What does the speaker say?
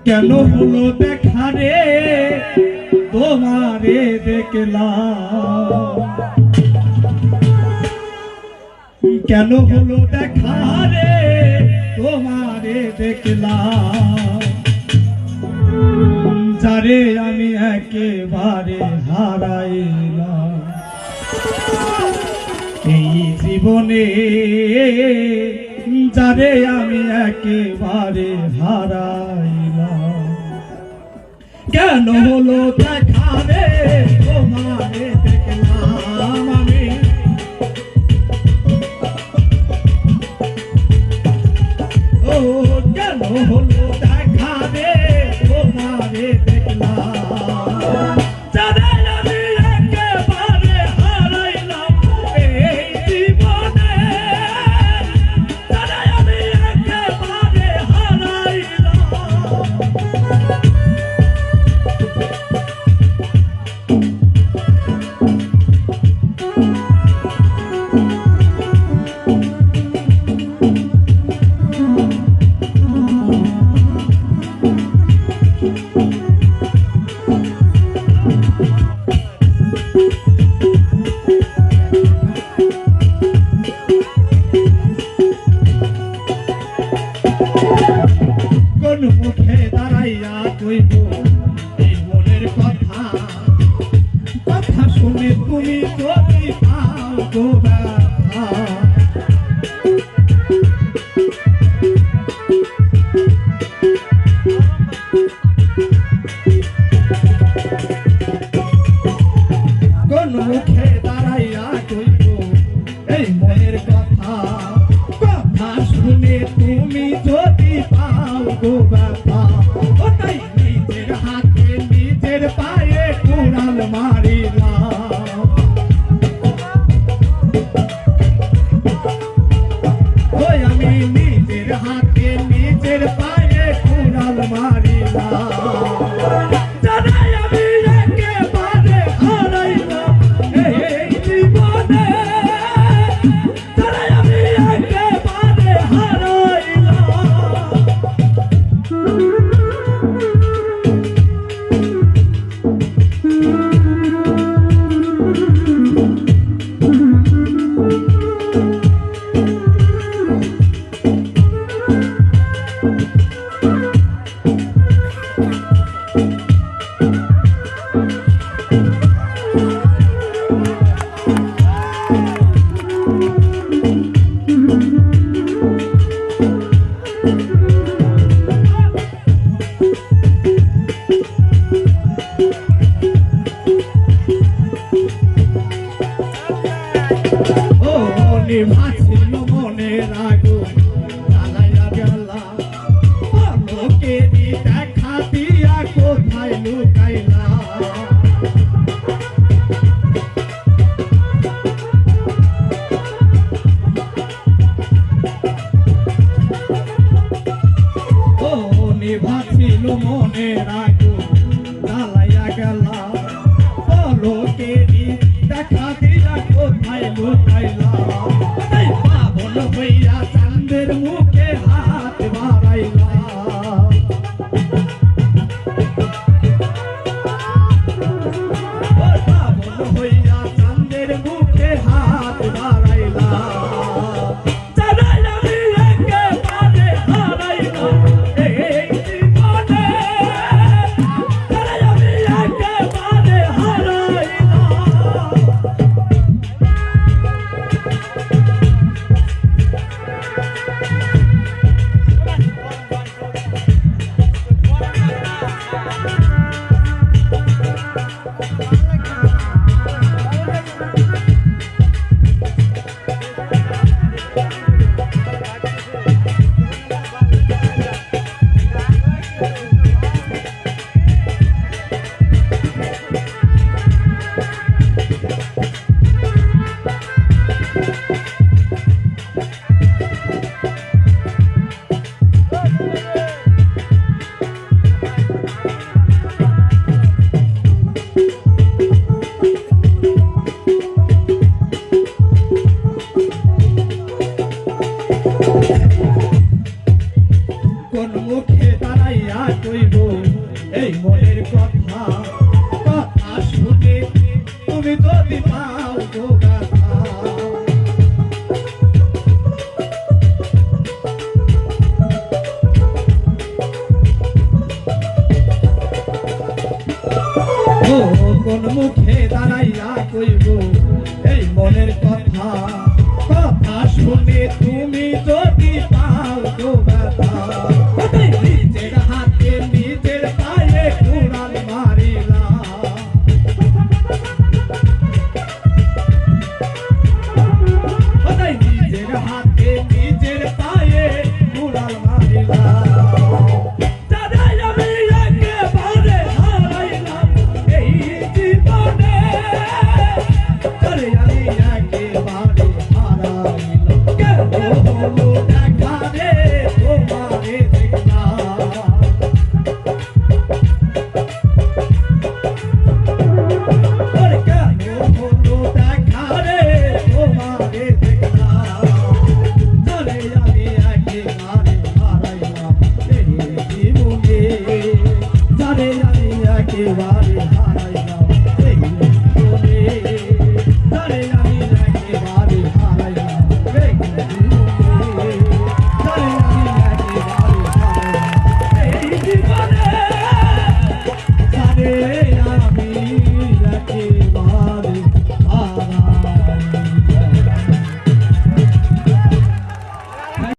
কেন হলো দেখা রে তোমারে দেখলাম, কেন হলো দেখা রে তোমারে দেখলাম, যারে আমি একেবারে হারাইলাম এই জীবনে, যারে আমি একেবারে হারাইলাম। কেন হলো দেখা রে তোমারে দেখলাম আমি, ও কেন হলো দেখা রে তোমারে দেখলাম, যারে আমি একেবারে হারাইলাম এই জীবনে, যারে আমি একেবারে হারাইলাম। কোন মুখে দাঁড়াইয়া কইব এই মনের কথা, কথা শুনে তুমি যদি পাও গো ব্যথা, কোন মুখে দাঁড়াইয়া কইব এই মনের কথা, কথা শুনে তুমি যদি পাও গো ব্যথা, ওটাই নিজের হাতে নিজের পায়ে কুড়াল মারিলাম, ওই আমি নিজের হাতে নিজের পায়ে কুড়াল মারিলাম, জানাই আমি একেবারে হারাইলাম এই জীবনে, জানাই আমি একেবারে হারাইলাম। ভাসিল মনের আগুন জ্বালাইয়া গেলা, লোকেরই দেখা দিয়া কোথায় লুকাইলা, ও ভাসিল মনের আগুন জ্বালাইয়া গেলা, লোকেরই দেখা দিয়া কোথায় লুকাইলা, পাবন হইয়া চাঁদের মুখে হাত বাড়াইলা, পাবন হইয়া চাঁদের মুখে হাত বাড়াইলা, জানাই আমি একেবারে হারাইলাম এই জীবনে, জানাই আমি একেবারে হারাইলাম। কোন মুখে দাঁড়াইয়া কইব এই মনের কথা কথা শুনে তুমি